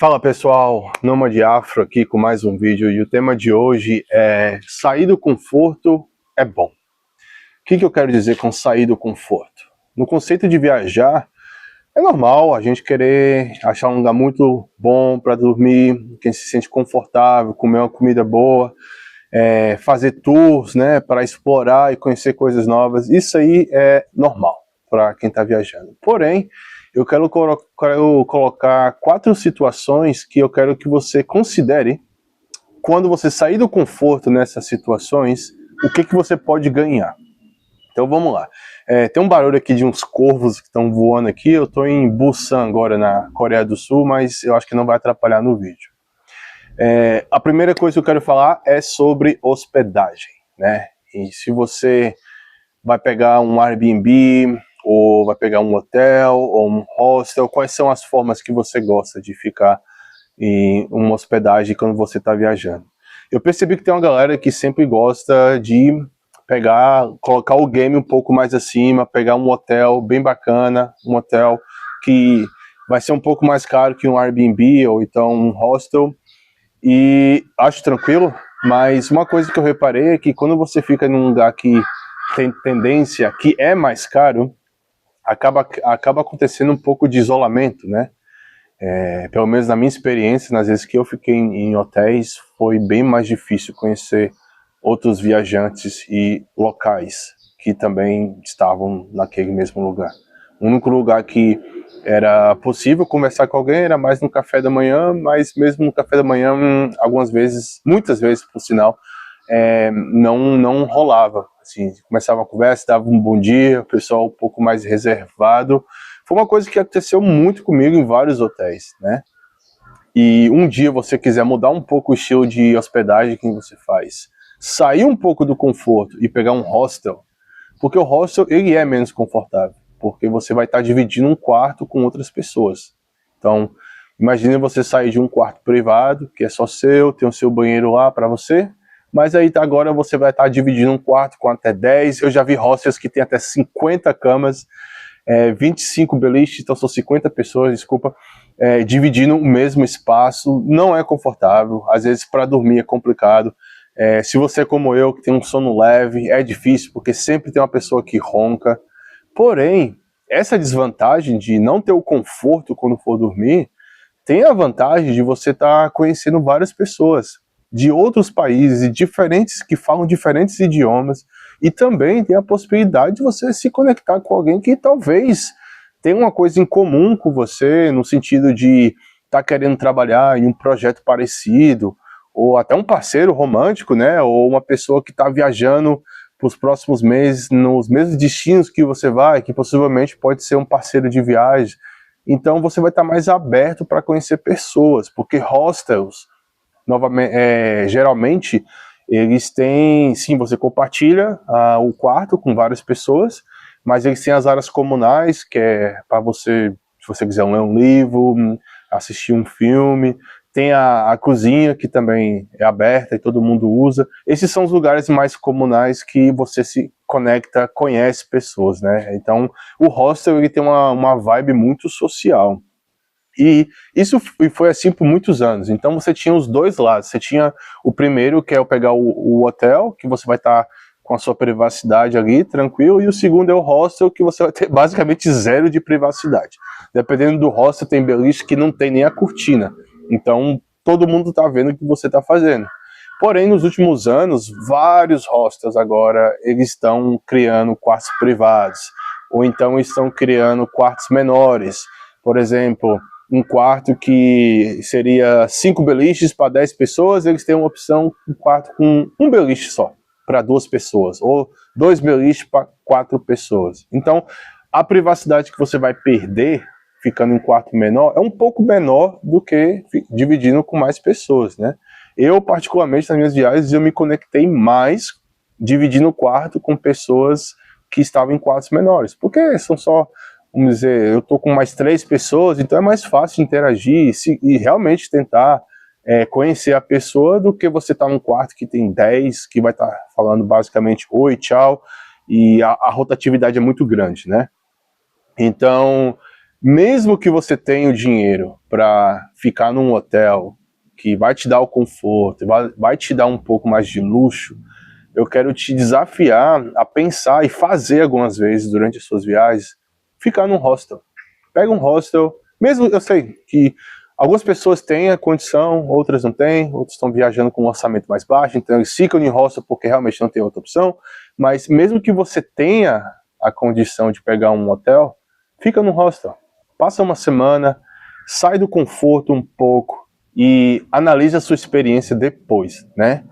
Fala pessoal, Nômade Afro aqui com mais um vídeo e o tema de hoje é sair do conforto é bom. O que eu quero dizer com sair do conforto? No conceito de viajar, é normal a gente querer achar um lugar muito bom para dormir, quem se sente confortável, comer uma comida boa, fazer tours, né, para explorar e conhecer coisas novas. Isso aí é normal para quem está viajando. Porém, eu quero colocar 4 situações que eu quero que você considere quando você sair do conforto nessas situações, o que você pode ganhar. Então vamos lá. Tem um barulho aqui de uns corvos que estão voando aqui. Eu estou em Busan agora, na Coreia do Sul, mas eu acho que não vai atrapalhar no vídeo. A primeira coisa que eu quero falar é sobre hospedagem, né? E se você vai pegar um Airbnb, ou vai pegar um hotel, ou um hostel, quais são as formas que você gosta de ficar em uma hospedagem quando você está viajando? Eu percebi que tem uma galera que sempre gosta de colocar o game um pouco mais acima, pegar um hotel bem bacana, um hotel que vai ser um pouco mais caro que um Airbnb, ou então um hostel, e acho tranquilo, mas uma coisa que eu reparei é que quando você fica num lugar que tem tendência que é mais caro, acaba acontecendo um pouco de isolamento, né? Pelo menos na minha experiência, nas vezes que eu fiquei em hotéis, foi bem mais difícil conhecer outros viajantes e locais que também estavam naquele mesmo lugar. O único lugar que era possível conversar com alguém era mais no café da manhã, mas mesmo no café da manhã, algumas vezes, muitas vezes por sinal, não rolava. Assim, começava a conversa, dava um bom dia, o pessoal um pouco mais reservado. Foi uma coisa que aconteceu muito comigo em vários hotéis, né? E um dia você quiser mudar um pouco o estilo de hospedagem que você faz, sair um pouco do conforto e pegar um hostel, porque o hostel ele é menos confortável, porque você vai estar dividindo um quarto com outras pessoas. Então, imagine você sair de um quarto privado, que é só seu, tem o seu banheiro lá para você, mas aí agora você vai estar dividindo um quarto com até 10, eu já vi hostels que tem até 50 camas, 25 beliches, então são 50 pessoas, desculpa, dividindo o mesmo espaço, não é confortável, às vezes para dormir é complicado. Se você é como eu, que tem um sono leve, é difícil, porque sempre tem uma pessoa que ronca. Porém, essa desvantagem de não ter o conforto quando for dormir, tem a vantagem de você estar conhecendo várias pessoas de outros países e diferentes, que falam diferentes idiomas, e também tem a possibilidade de você se conectar com alguém que talvez tenha uma coisa em comum com você, no sentido de estar querendo trabalhar em um projeto parecido, ou até um parceiro romântico, né? Ou uma pessoa que está viajando para os próximos meses nos mesmos destinos que você vai, que possivelmente pode ser um parceiro de viagem. Então você vai estar mais aberto para conhecer pessoas, porque hostels, geralmente, eles têm, sim, você compartilha o quarto com várias pessoas, mas eles têm as áreas comunais, que é para você, se você quiser ler um livro, assistir um filme. Tem a cozinha, que também é aberta e todo mundo usa. Esses são os lugares mais comunais que você se conecta, conhece pessoas, né? Então, o hostel ele tem uma vibe muito social. E isso foi assim por muitos anos. Então você tinha os dois lados. Você tinha o primeiro, que é pegar o hotel, que você vai estar com a sua privacidade ali, tranquilo, e o segundo é o hostel, que você vai ter basicamente zero de privacidade. Dependendo do hostel, tem beliche que não tem nem a cortina. Então todo mundo está vendo o que você está fazendo. Porém, nos últimos anos, vários hostels agora eles estão criando quartos privados, ou então estão criando quartos menores. Por exemplo, um quarto que seria 5 beliches para 10 pessoas, eles têm uma opção, um quarto com um beliche só, para 2 pessoas, ou 2 beliches para 4 pessoas. Então, a privacidade que você vai perder ficando em um quarto menor é um pouco menor do que dividindo com mais pessoas, né? Eu, particularmente, nas minhas viagens, eu me conectei mais dividindo o quarto com pessoas que estavam em quartos menores, porque são só, vamos dizer, eu tô com mais 3 pessoas, então é mais fácil interagir e realmente tentar conhecer a pessoa do que você tá num quarto que tem 10, que vai estar falando basicamente oi, tchau, e a rotatividade é muito grande, né? Então, mesmo que você tenha o dinheiro para ficar num hotel que vai te dar o conforto, vai te dar um pouco mais de luxo, eu quero te desafiar a pensar e fazer algumas vezes durante as suas viagens, ficar num hostel. Pega um hostel, mesmo eu sei que algumas pessoas têm a condição, outras não têm, outros estão viajando com um orçamento mais baixo, então eles ficam em hostel porque realmente não tem outra opção, mas mesmo que você tenha a condição de pegar um hotel, fica no hostel. Passa uma semana, sai do conforto um pouco e analisa a sua experiência depois, né?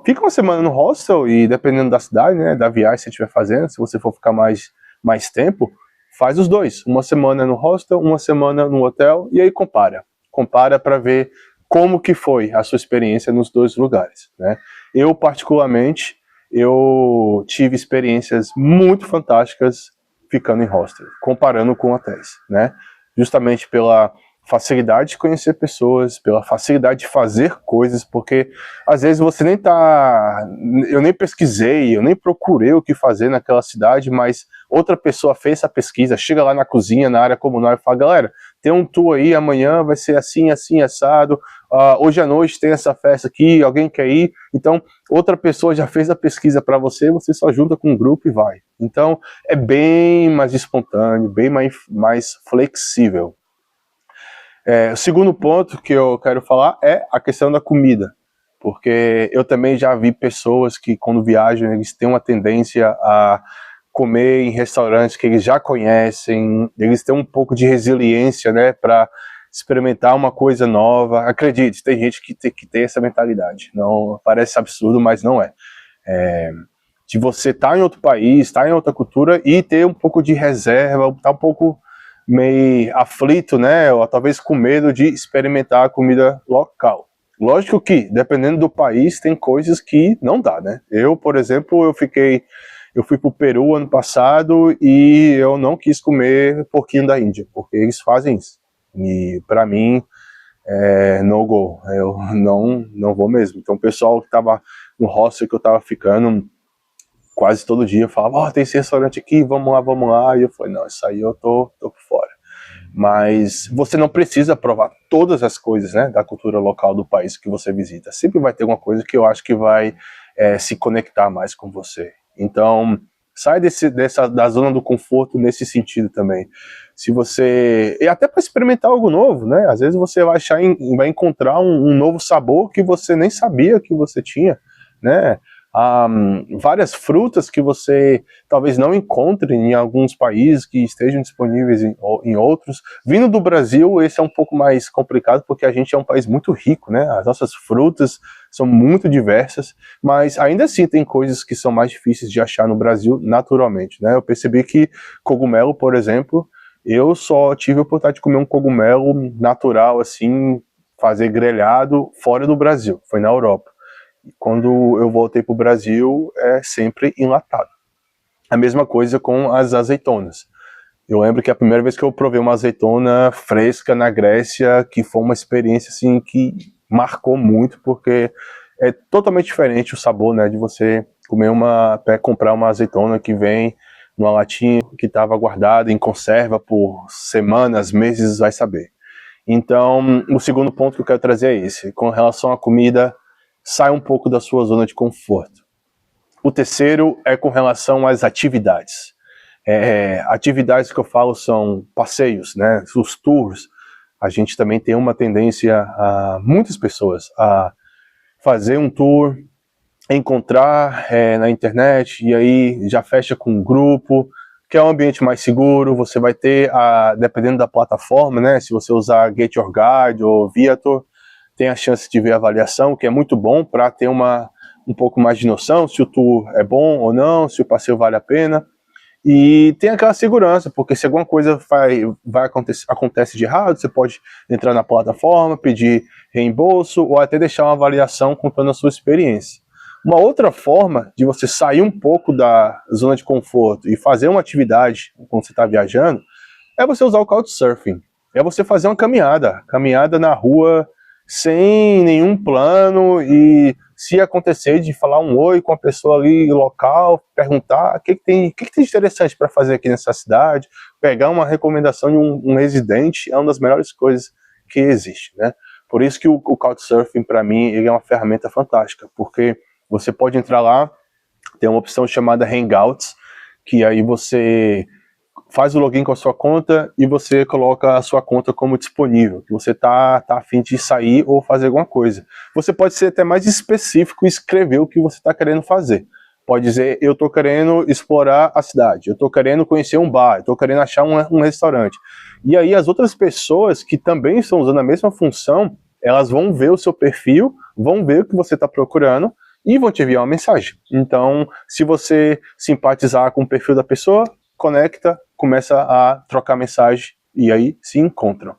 Fica uma semana no hostel e dependendo da cidade, né, da viagem que você estiver fazendo, se você for ficar mais tempo, faz os dois. Uma semana no hostel, uma semana no hotel e aí compara. Compara para ver como que foi a sua experiência nos dois lugares, né? Eu, particularmente, eu tive experiências muito fantásticas ficando em hostel, comparando com hotéis, né? Justamente pela facilidade de conhecer pessoas, pela facilidade de fazer coisas, porque às vezes você nem tá... Eu nem pesquisei, eu nem procurei o que fazer naquela cidade, mas outra pessoa fez essa pesquisa, chega lá na cozinha, na área comunal e fala, galera, tem um tour aí, amanhã vai ser assim, assim, assado, hoje à noite tem essa festa aqui, alguém quer ir? Então, outra pessoa já fez a pesquisa para você, você só junta com um grupo e vai. Então, é bem mais espontâneo, bem mais flexível. O segundo ponto que eu quero falar é a questão da comida, porque eu também já vi pessoas que quando viajam eles têm uma tendência a comer em restaurantes que eles já conhecem, eles têm um pouco de resiliência, né, para experimentar uma coisa nova. Acredite, tem gente que tem que ter essa mentalidade, não parece absurdo, mas não é. De você estar em outro país, estar em outra cultura e ter um pouco de reserva, estar um pouco meio aflito, né, ou talvez com medo de experimentar a comida local. Lógico que, dependendo do país, tem coisas que não dá, né? Eu, por exemplo, eu fui para o Peru ano passado e eu não quis comer porquinho da Índia, porque eles fazem isso. E para mim, no go, eu não vou mesmo. Então o pessoal que estava no hostel que eu estava ficando, quase todo dia falava, tem esse restaurante aqui, vamos lá, e eu falei, não, isso aí eu tô por fora. Mas você não precisa provar todas as coisas, né, da cultura local do país que você visita. Sempre vai ter uma coisa que eu acho que vai se conectar mais com você. Então, sai da zona do conforto nesse sentido também. Se você... E até para experimentar algo novo, né, às vezes você vai encontrar um novo sabor que você nem sabia que você tinha, né. Várias frutas que você talvez não encontre em alguns países que estejam disponíveis em outros. Vindo do Brasil, esse é um pouco mais complicado porque a gente é um país muito rico, né? As nossas frutas são muito diversas, mas ainda assim tem coisas que são mais difíceis de achar no Brasil naturalmente, né? Eu percebi que cogumelo, por exemplo, eu só tive a oportunidade de comer um cogumelo natural, assim, fazer grelhado fora do Brasil, foi na Europa. Quando eu voltei para o Brasil, é sempre enlatado. A mesma coisa com as azeitonas. Eu lembro que a primeira vez que eu provei uma azeitona fresca na Grécia, que foi uma experiência assim que marcou muito, porque é totalmente diferente o sabor, né, de você comprar uma azeitona que vem numa latinha que estava guardada em conserva por semanas, meses, vai saber. Então, o segundo ponto que eu quero trazer é esse, com relação à comida. Sai um pouco da sua zona de conforto. O terceiro é com relação às atividades. Atividades que eu falo são passeios, né? Os tours. A gente também tem uma tendência, muitas pessoas, a fazer um tour, encontrar na internet e aí já fecha com um grupo, que é um ambiente mais seguro. Você vai ter, dependendo da plataforma, né? Se você usar Get Your Guide ou Viator, tem a chance de ver a avaliação, que é muito bom para ter um pouco mais de noção se o tour é bom ou não, se o passeio vale a pena. E tem aquela segurança, porque se alguma coisa acontece de errado, você pode entrar na plataforma, pedir reembolso ou até deixar uma avaliação contando a sua experiência. Uma outra forma de você sair um pouco da zona de conforto e fazer uma atividade quando você está viajando é você usar o Couchsurfing. É você fazer uma caminhada na rua, sem nenhum plano e se acontecer de falar um oi com a pessoa ali local, perguntar o que tem de interessante para fazer aqui nessa cidade, pegar uma recomendação de um residente, é uma das melhores coisas que existe, né? Por isso que o Couchsurfing, para mim, ele é uma ferramenta fantástica, porque você pode entrar lá, tem uma opção chamada Hangouts, que aí você faz o login com a sua conta e você coloca a sua conta como disponível, que você tá a fim de sair ou fazer alguma coisa. Você pode ser até mais específico e escrever o que você está querendo fazer. Pode dizer, eu estou querendo explorar a cidade, eu estou querendo conhecer um bar, eu estou querendo achar um restaurante. E aí as outras pessoas que também estão usando a mesma função, elas vão ver o seu perfil, vão ver o que você está procurando e vão te enviar uma mensagem. Então, se você simpatizar com o perfil da pessoa, conecta, começa a trocar mensagem e aí se encontram.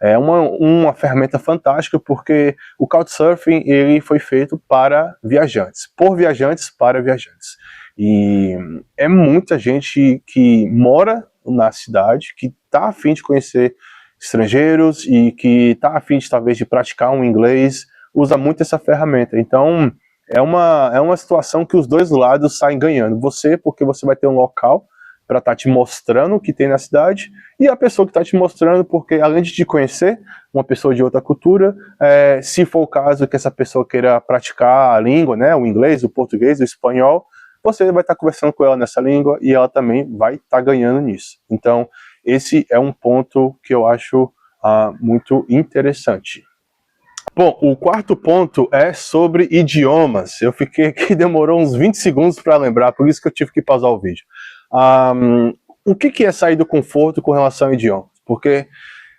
É uma ferramenta fantástica porque o Couchsurfing ele foi feito para viajantes, por viajantes para viajantes. E é muita gente que mora na cidade, que está a fim de conhecer estrangeiros e que está a fim de talvez de praticar um inglês, usa muito essa ferramenta. Então é uma situação que os dois lados saem ganhando. Você, porque você vai ter um local para estar te mostrando o que tem na cidade, e a pessoa que está te mostrando, porque além de te conhecer, uma pessoa de outra cultura, se for o caso que essa pessoa queira praticar a língua, né, o inglês, o português, o espanhol, você vai estar conversando com ela nessa língua e ela também vai estar ganhando nisso. Então, esse é um ponto que eu acho muito interessante. Bom, o quarto ponto é sobre idiomas. Eu fiquei aqui, demorou uns 20 segundos para lembrar, por isso que eu tive que pausar o vídeo. O que é sair do conforto com relação a idiomas? Porque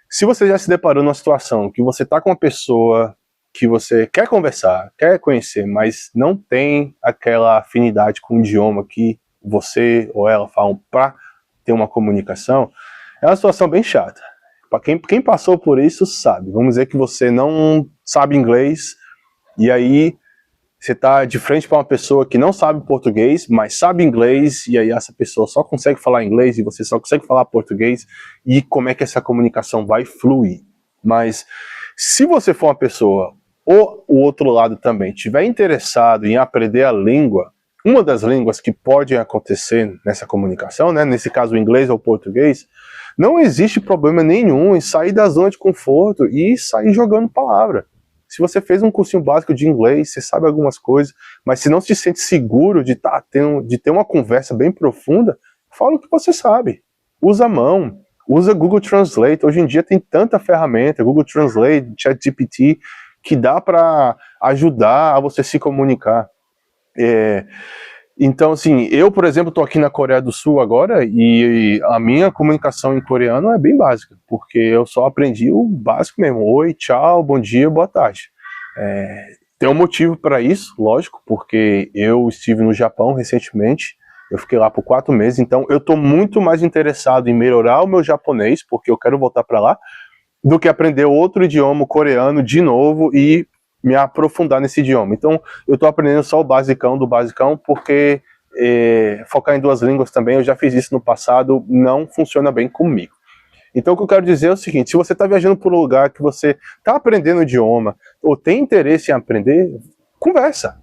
se você já se deparou numa situação que você está com uma pessoa que você quer conversar, quer conhecer, mas não tem aquela afinidade com o idioma que você ou ela falam para ter uma comunicação, é uma situação bem chata. Para quem passou por isso sabe. Vamos dizer que você não sabe inglês e aí você está de frente para uma pessoa que não sabe português, mas sabe inglês, e aí essa pessoa só consegue falar inglês e você só consegue falar português, e como é que essa comunicação vai fluir? Mas se você for uma pessoa, ou o outro lado também, estiver interessado em aprender a língua, uma das línguas que pode acontecer nessa comunicação, né, nesse caso o inglês ou o português, não existe problema nenhum em sair da zona de conforto e sair jogando palavra. Se você fez um cursinho básico de inglês, você sabe algumas coisas, mas se não se sente seguro de ter uma conversa bem profunda, fala o que você sabe. Usa a mão, usa Google Translate. Hoje em dia tem tanta ferramenta, Google Translate, ChatGPT, que dá para ajudar a você se comunicar. Então, assim, eu, por exemplo, estou aqui na Coreia do Sul agora e a minha comunicação em coreano é bem básica, porque eu só aprendi o básico mesmo. Oi, tchau, bom dia, boa tarde. Tem um motivo para isso, lógico, porque eu estive no Japão recentemente, eu fiquei lá por 4 meses, então eu estou muito mais interessado em melhorar o meu japonês, porque eu quero voltar para lá, do que aprender outro idioma, o coreano, de novo e me aprofundar nesse idioma. Então, eu estou aprendendo só o basicão do basicão, porque focar em 2 línguas também, eu já fiz isso no passado, não funciona bem comigo. Então, o que eu quero dizer é o seguinte, se você está viajando por um lugar que você está aprendendo o idioma, ou tem interesse em aprender, conversa.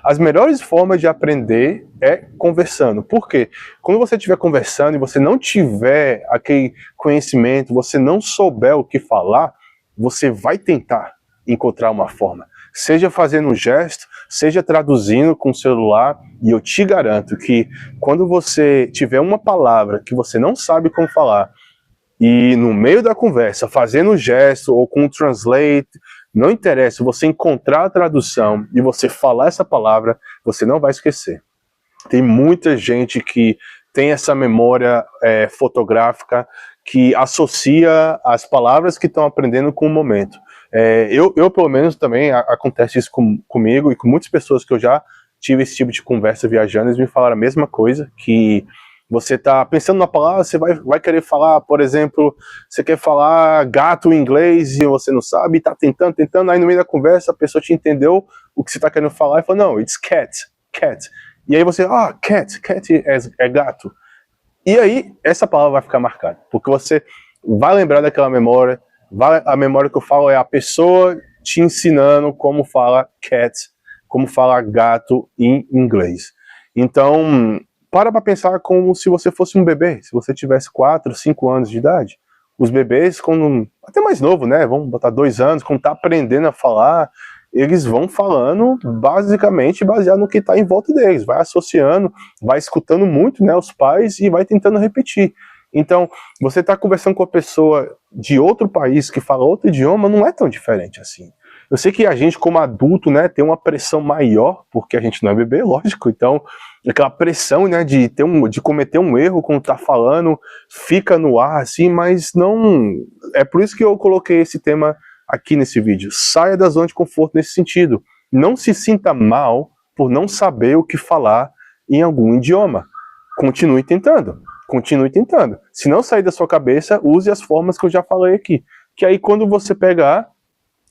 As melhores formas de aprender é conversando. Por quê? Quando você estiver conversando e você não tiver aquele conhecimento, você não souber o que falar, você vai tentar encontrar uma forma, seja fazendo um gesto, seja traduzindo com o celular, e eu te garanto que quando você tiver uma palavra que você não sabe como falar, e no meio da conversa, fazendo um gesto ou com um translate, não interessa, você encontrar a tradução e você falar essa palavra, você não vai esquecer. Tem muita gente que tem essa memória fotográfica que associa as palavras que estão aprendendo com o momento. Eu pelo menos também, acontece isso comigo e com muitas pessoas que eu já tive esse tipo de conversa viajando, eles me falaram a mesma coisa, que você está pensando na palavra, você vai querer falar, por exemplo, você quer falar gato em inglês e você não sabe, está tentando, aí no meio da conversa a pessoa te entendeu o que você está querendo falar e falou, não, it's cat. E aí você, cat é gato. E aí, essa palavra vai ficar marcada, porque você vai lembrar daquela memória, a memória que eu falo é a pessoa te ensinando como fala cat como falar gato em inglês. Então, para pensar como se você fosse um bebê, se você tivesse 4, 5 anos de idade. Os bebês, quando até mais novo, né, vamos botar 2 anos, quando tá aprendendo a falar, eles vão falando basicamente baseado no que está em volta deles, vai associando, vai escutando muito, né, os pais e vai tentando repetir. Então, você está conversando com a pessoa de outro país que fala outro idioma, não é tão diferente assim. Eu sei que a gente, como adulto, né, tem uma pressão maior, porque a gente não é bebê, lógico, então aquela pressão, né, de cometer um erro quando tá falando, fica no ar, assim, mas não... É por isso que eu coloquei esse tema aqui nesse vídeo. Saia da zona de conforto nesse sentido. Não se sinta mal por não saber o que falar em algum idioma. Continue tentando. Continue tentando. Se não sair da sua cabeça, use as formas que eu já falei aqui. Que aí quando você pegar,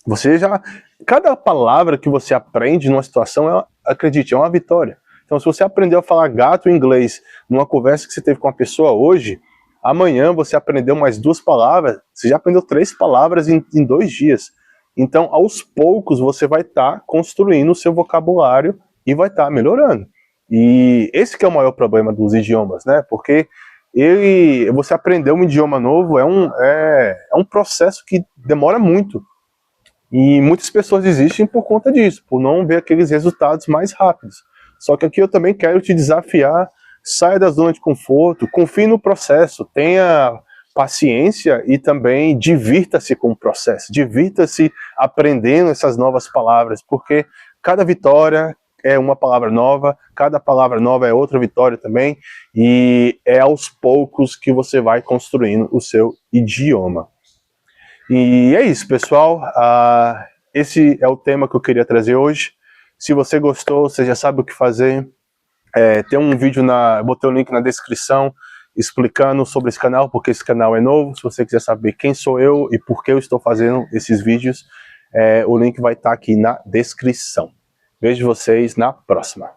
você já... Cada palavra que você aprende numa situação, acredite, é uma vitória. Então se você aprendeu a falar gato em inglês numa conversa que você teve com uma pessoa hoje, amanhã você aprendeu mais 2 palavras, você já aprendeu 3 palavras em 2 dias. Então aos poucos você vai estar construindo o seu vocabulário e vai estar melhorando. E esse que é o maior problema dos idiomas, né? Porque você aprender um idioma novo é um processo que demora muito. E muitas pessoas desistem por conta disso, por não ver aqueles resultados mais rápidos. Só que aqui eu também quero te desafiar, saia da zona de conforto, confie no processo, tenha paciência e também divirta-se com o processo, divirta-se aprendendo essas novas palavras, porque cada vitória é uma palavra nova, cada palavra nova é outra vitória também, e é aos poucos que você vai construindo o seu idioma. E é isso, pessoal. Esse é o tema que eu queria trazer hoje. Se você gostou, você já sabe o que fazer. Tem um vídeo, eu botei o link na descrição explicando sobre esse canal, porque esse canal é novo. Se você quiser saber quem sou eu e por que eu estou fazendo esses vídeos, o link vai estar aqui na descrição. Vejo vocês na próxima.